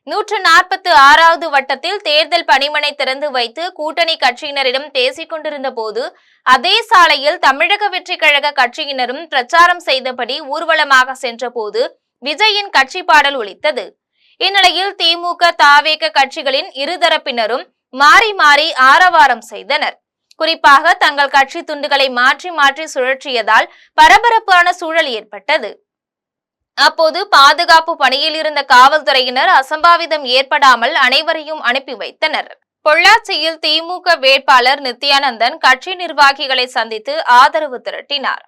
146வது வட்டத்தில் தேர்தல் பணிமனை திறந்து வைத்து கூட்டணி கட்சியினரிடம் பேசிக் கொண்டிருந்த போது அதே சாலையில் தமிழக வெற்றி கழக கட்சியினரும் பிரச்சாரம் செய்தபடி ஊர்வலமாக சென்றபோது விஜயின் கட்சி பாடல் ஒலித்தது. இந்நிலையில் திமுக தாவேக கட்சிகளின் இருதரப்பினரும் மாறி மாறி ஆரவாரம் செய்தனர். குறிப்பாக தங்கள் கட்சி துண்டுகளை மாற்றி மாற்றி சுழற்றியதால் பரபரப்பான சூழல் ஏற்பட்டது. அப்போது பாதுகாப்பு பணியில் இருந்த காவல்துறையினர் அசம்பாவிதம் ஏற்படாமல் அனைவரையும் அனுப்பி வைத்தனர். பொள்ளாச்சியில் திமுக வேட்பாளர் நித்யானந்தன் கட்சி நிர்வாகிகளை சந்தித்து ஆதரவு திரட்டினார்.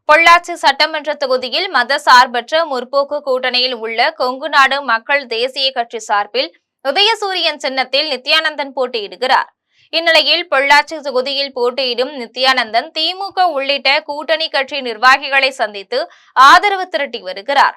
பொள்ளாச்சி சட்டமன்ற தொகுதியில் மத சார்பற்ற முற்போக்கு கூட்டணியில் உள்ள கொங்குநாடு மக்கள் தேசிய கட்சி சார்பில் உதயசூரியன் சின்னத்தில் நித்யானந்தன் போட்டியிடுகிறார். இந்நிலையில் பொள்ளாச்சி தொகுதியில் போட்டியிடும் நித்யானந்தன் திமுக உள்ளிட்ட கூட்டணி கட்சி நிர்வாகிகளை சந்தித்து ஆதரவு திரட்டி வருகிறார்.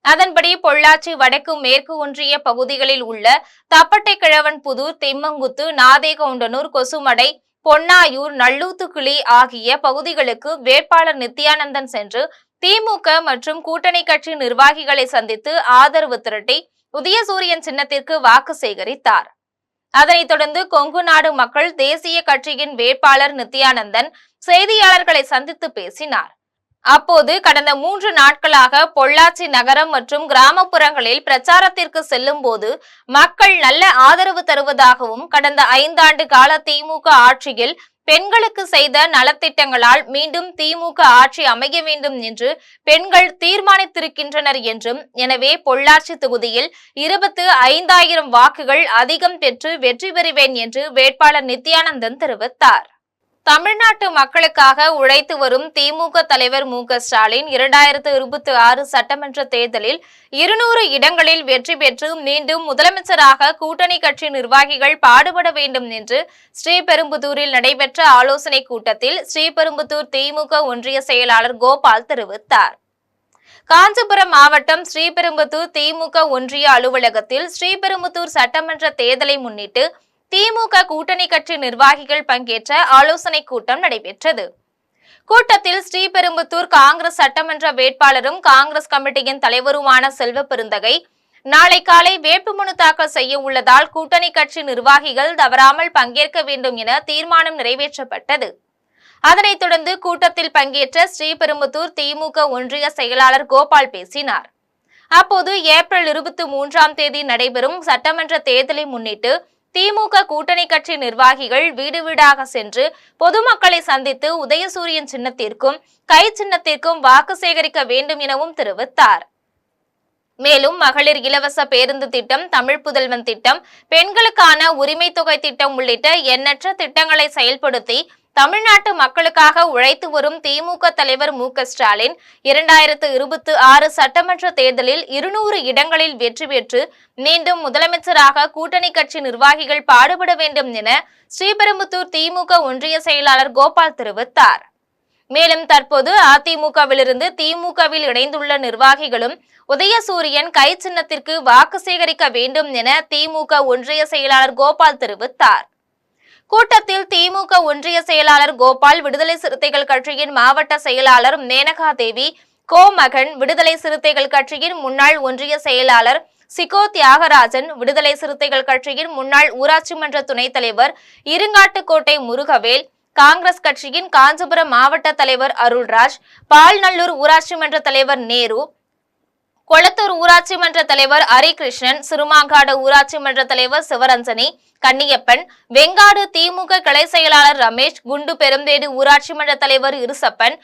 அதன்படி பொள்ளாச்சி வடக்கு மேற்கு ஒன்றிய பகுதிகளில் உள்ள தப்பட்டைக்கிழவன்புதூர், திம்மங்குத்து, நாதேகவுண்டனூர், கொசுமடை, பொன்னாயூர், நல்லூத்துக்கிளி ஆகிய பகுதிகளுக்கு வேட்பாளர் நித்யானந்தன் சென்று திமுக மற்றும் கூட்டணி கட்சி நிர்வாகிகளை சந்தித்து ஆதரவு திரட்டி உதயசூரியன் சின்னத்திற்கு வாக்கு சேகரித்தார். அதனைத் தொடர்ந்து கொங்குநாடு மக்கள் தேசிய கட்சியின் வேட்பாளர் நித்யானந்தன் செய்தியாளர்களை சந்தித்து பேசினார். அப்போது கடந்த 3 நாட்களாக பொள்ளாச்சி நகரம் மற்றும் கிராமப்புறங்களில் பிரச்சாரத்திற்கு செல்லும் போது மக்கள் நல்ல ஆதரவு தருவதாகவும் கடந்த 5 ஆண்டு கால திமுக ஆட்சியில் பெண்களுக்கு செய்த நலத்திட்டங்களால் மீண்டும் திமுக ஆட்சி அமைய வேண்டும் என்று பெண்கள் தீர்மானித்திருக்கின்றனர் என்றும், எனவே பொள்ளாச்சி தொகுதியில் 25,000 வாக்குகள் அதிகம் பெற்று வெற்றி பெறுவேன் என்று வேட்பாளர் நித்யானந்தன் தெரிவித்தார். தமிழ்நாட்டு மக்களுக்காக உழைத்து வரும் திமுக தலைவர் மு.க.ஸ்டாலின் 2026 சட்டமன்ற தேர்தலில் 200 இடங்களில் வெற்றி பெற்று மீண்டும் முதலமைச்சராக கூட்டணி கட்சி நிர்வாகிகள் பாடுபட வேண்டும் என்று ஸ்ரீபெரும்புதூரில் நடைபெற்ற ஆலோசனை கூட்டத்தில் ஸ்ரீபெரும்புதூர் திமுக ஒன்றிய செயலாளர் கோபால் தெரிவித்தார். காஞ்சிபுரம் மாவட்டம் ஸ்ரீபெரும்புதூர் திமுக ஒன்றிய அலுவலகத்தில் ஸ்ரீபெரும்புதூர் சட்டமன்ற தேர்தலை முன்னிட்டு திமுக கூட்டணி கட்சி நிர்வாகிகள் பங்கேற்ற ஆலோசனை கூட்டம் நடைபெற்றது. கூட்டத்தில் ஸ்ரீபெரும்புதூர் காங்கிரஸ் சட்டமன்ற வேட்பாளரும் காங்கிரஸ் கமிட்டியின் தலைவருமான செல்வ பெருந்தகை நாளை காலை வேட்புமனு தாக்கல் செய்ய உள்ளதால் கூட்டணி கட்சி நிர்வாகிகள் தவறாமல் பங்கேற்க வேண்டும் என தீர்மானம் நிறைவேற்றப்பட்டது. அதனைத் தொடர்ந்து கூட்டத்தில் பங்கேற்ற ஸ்ரீபெரும்புதூர் திமுக ஒன்றிய செயலாளர் கோபால் பேசினார். அப்போது ஏப்ரல் 23ஆம் தேதி நடைபெறும் சட்டமன்ற தேர்தலை முன்னிட்டு திமுக கூட்டணி கட்சி நிர்வாகிகள் வீடு வீடாக சென்று பொதுமக்களை சந்தித்து உதயசூரியன் சின்னத்திற்கும் கை சின்னத்திற்கும் வாக்கு சேகரிக்க வேண்டும் எனவும் தெரிவித்தார். மேலும் மகளிர் இலவச பேருந்து திட்டம், தமிழ் புதல்வன் திட்டம், பெண்களுக்கான உரிமை தொகை திட்டம் உள்ளிட்ட எண்ணற்ற திட்டங்களை செயல்படுத்தி தமிழ்நாட்டு மக்களுக்காக உழைத்து வரும் திமுக தலைவர் மு.க.ஸ்டாலின் 2026 சட்டமன்ற தேர்தலில் 200 இடங்களில் வெற்றி பெற்று மீண்டும் முதலமைச்சராக கூட்டணி கட்சி நிர்வாகிகள் பாடுபட வேண்டும் என ஸ்ரீபெரும்புதூர் திமுக ஒன்றிய செயலாளர் கோபால் தெரிவித்தார். மேலும் தற்போது அதிமுகவிலிருந்து திமுகவில் இணைந்துள்ள நிர்வாகிகளும் உதயசூரியன் கை சின்னத்திற்கு வாக்கு சேகரிக்க வேண்டும் என திமுக ஒன்றிய செயலாளர் கோபால் தெரிவித்தார். கூட்டத்தில் திமுக ஒன்றிய செயலாளர் கோபால், விடுதலை சிறுத்தைகள் கட்சியின் மாவட்ட செயலாளர் மேனகா தேவி, கோமகன், விடுதலை சிறுத்தைகள் கட்சியின் முன்னாள் ஒன்றிய செயலாளர் சிகோ தியாகராஜன், விடுதலை சிறுத்தைகள் கட்சியின் முன்னாள் ஊராட்சி மன்ற துணைத் தலைவர் இருங்காட்டுக்கோட்டை முருகவேல், காங்கிரஸ் கட்சியின் காஞ்சிபுரம் மாவட்ட தலைவர் அருள்ராஜ், பால்நல்லூர் ஊராட்சி மன்ற தலைவர் நேரு, கொளத்தூர் ஊராட்சி மன்ற தலைவர் ஹரிகிருஷ்ணன், சிறுமாங்காடு ஊராட்சி மன்ற தலைவர் சிவரஞ்சனி, கன்னியப்பன், வெங்காடு திமுக கிளை செயலாளர் ரமேஷ், குண்டு பெரும்பேடு ஊராட்சி மன்ற தலைவர் இருசப்பன்,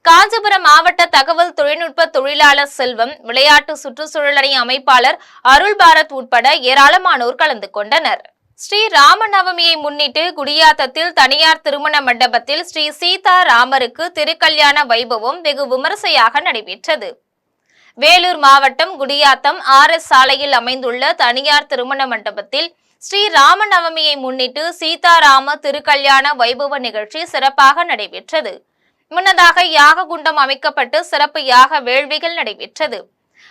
காஞ்சிபுரம் மாவட்ட தகவல் தொழில்நுட்ப தொழிலாளர் செல்வம், விளையாட்டு சுற்றுச்சூழல் அணி அமைப்பாளர் அருள் பாரத் உட்பட ஏராளமானோர் கலந்து கொண்டனர். ஸ்ரீ ராமநவமியை முன்னிட்டு குடியாத்தத்தில் தனியார் திருமண மண்டபத்தில் ஸ்ரீ சீதா ராமருக்கு திருக்கல்யாண வைபவம் வெகு விமரிசையாக நடைபெற்றது. வேலூர் மாவட்டம் குடியாத்தம் RS சாலையில் அமைந்துள்ள தனியார் திருமண மண்டபத்தில் ஸ்ரீ ராமநவமியை முன்னிட்டு சீதாராம திருக்கல்யாண வைபவ நிகழ்ச்சி சிறப்பாக நடைபெற்றது. முன்னதாக யாக குண்டம் அமைக்கப்பட்டு சிறப்பு யாக வேள்விகள் நடைபெற்றது.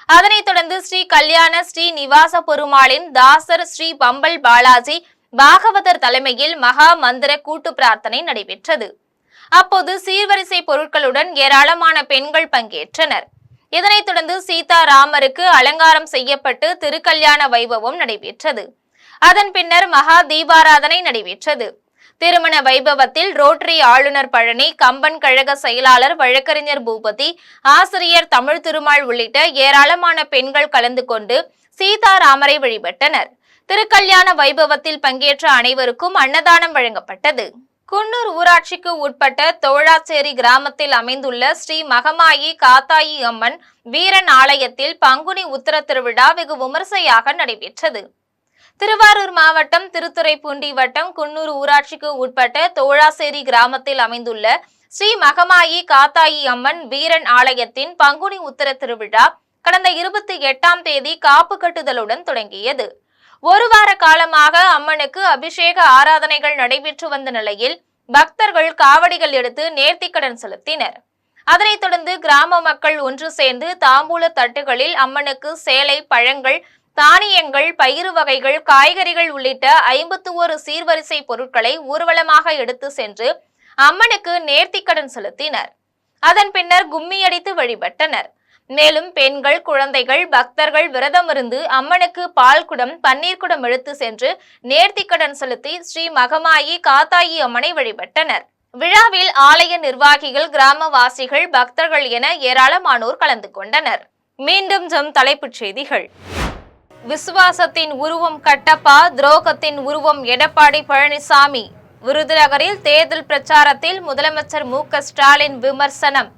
அதனைத் தொடர்ந்து ஸ்ரீ கல்யாண ஸ்ரீ நிவாச பெருமாளின் தாசர் ஸ்ரீ பம்பல் பாலாஜி பாகவதர் தலைமையில் மகா மந்திர கூட்டு பிரார்த்தனை நடைபெற்றது. அப்போது சீர்வரிசை பொருட்களுடன் ஏராளமான பெண்கள் பங்கேற்றனர். இதனைத் தொடர்ந்து சீதாராமருக்கு அலங்காரம் செய்யப்பட்டு திருக்கல்யாண வைபவம் நடைபெற்றது. அதன் பின்னர் மகா தீபாராதனை நடைபெற்றது. திருமண வைபவத்தில் ரோட்டரி ஆளுநர் பழனி, கம்பன் கழக செயலாளர் வழக்கறிஞர் பூபதி, ஆசிரியர் தமிழ் திருமால் உள்ளிட்ட ஏராளமான பெண்கள் கலந்து கொண்டு சீதாராமரை வழிபட்டனர். திருக்கல்யாண வைபவத்தில் பங்கேற்ற அனைவருக்கும் அன்னதானம் வழங்கப்பட்டது. குன்னூர் ஊராட்சிக்கு உட்பட்ட தோழாச்சேரி கிராமத்தில் அமைந்துள்ள ஸ்ரீ மகமாயி காத்தாயி அம்மன் வீரன் ஆலயத்தில் பங்குனி உத்திர திருவிழா வெகு விமரிசையாக நடைபெற்றது. திருவாரூர் மாவட்டம் திருத்துறைப்பூண்டி வட்டம் குன்னூர் ஊராட்சிக்கு உட்பட்ட தோழாச்சேரி கிராமத்தில் அமைந்துள்ள ஸ்ரீ மகமாயி காத்தாயி அம்மன் வீரன் ஆலயத்தின் பங்குனி உத்திர திருவிழா கடந்த 28ஆம் தேதி காப்பு கட்டுதலுடன் தொடங்கியது. ஒரு வார காலமாக அம்மனுக்கு அபிஷேக ஆராதனைகள் நடைபெற்று வந்த நிலையில் பக்தர்கள் காவடிகள் எடுத்து நேர்த்திக்கடன் செலுத்தினர். அதனைத் தொடர்ந்து கிராம மக்கள் ஒன்று சேர்ந்து தாம்பூல தட்டுகளில் அம்மனுக்கு சேலை, பழங்கள், தானியங்கள், பயிறு வகைகள், காய்கறிகள் உள்ளிட்ட 51 சீர்வரிசை பொருட்களை ஊர்வலமாக எடுத்து சென்று அம்மனுக்கு நேர்த்திக்கடன் செலுத்தினர். அதன் பின்னர் கும்மியடித்து வழிபட்டனர். மேலும் பெண்கள், குழந்தைகள், பக்தர்கள் விரதமிருந்து அம்மனுக்கு பால் குடம், பன்னீர் குடம் எடுத்து சென்று நேர்த்திக்கடன் செலுத்தி ஸ்ரீ மகமாயி காத்தாயி அம்மனை வழிபட்டனர். விழாவில் ஆலய நிர்வாகிகள், கிராமவாசிகள், பக்தர்கள் என ஏராளமானோர் கலந்து கொண்டனர். மீண்டும் தலைப்புச் செய்திகள். விசுவாசத்தின் உருவம் கட்டப்பா, துரோகத்தின் உருவம் எடப்பாடி பழனிசாமி. விருதுநகரில் தேர்தல் பிரச்சாரத்தில் முதலமைச்சர் மு.க. ஸ்டாலின் விமர்சனம்.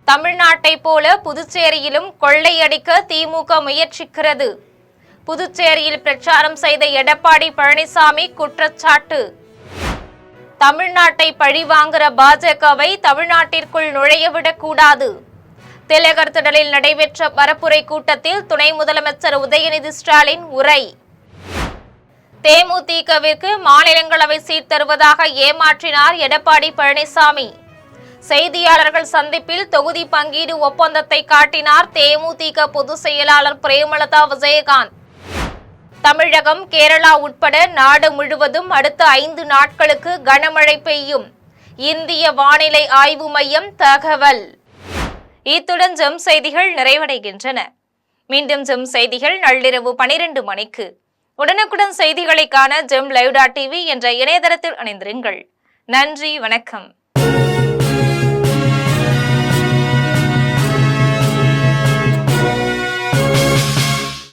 தமிழ்நாட்டை போல புதுச்சேரியிலும் கொள்ளையடிக்க திமுக முயற்சிக்கிறது. புதுச்சேரியில் பிரச்சாரம் செய்த எடப்பாடி பழனிசாமி குற்றச்சாட்டு. தமிழ்நாட்டை பழிவாங்குற பாஜகவை தமிழ்நாட்டிற்குள் நுழையவிடக் கூடாது. திலகர் திடலில் நடைபெற்ற பரப்புரை கூட்டத்தில் துணை முதலமைச்சர் உதயநிதி ஸ்டாலின் உரை. தேமுதிகவிற்கு மாநிலங்களவை சீட் தருவதாக ஏமாற்றினார் எடப்பாடி பழனிசாமி. செய்தியாளர்கள் சந்திப்பில் தொகுதி பங்கீடு ஒப்பந்தத்தை காட்டினார் தேமுதிக பொதுச் செயலாளர் பிரேமலதா விஜயகாந்த். தமிழகம், கேரளா உட்பட நாடு முழுவதும் அடுத்த 5 நாட்களுக்கு கனமழை பெய்யும். இந்திய வானிலை ஆய்வு மையம் தகவல். இத்துடன் ஜெம் செய்திகள் நிறைவடைகின்றன. மீண்டும் ஜெம் செய்திகள் நள்ளிரவு 12 மணிக்கு. உடனுக்குடன் செய்திகளை காண ஜெம் live.tv என்ற இணையதளத்தில் இணைந்திருங்கள். நன்றி, வணக்கம்.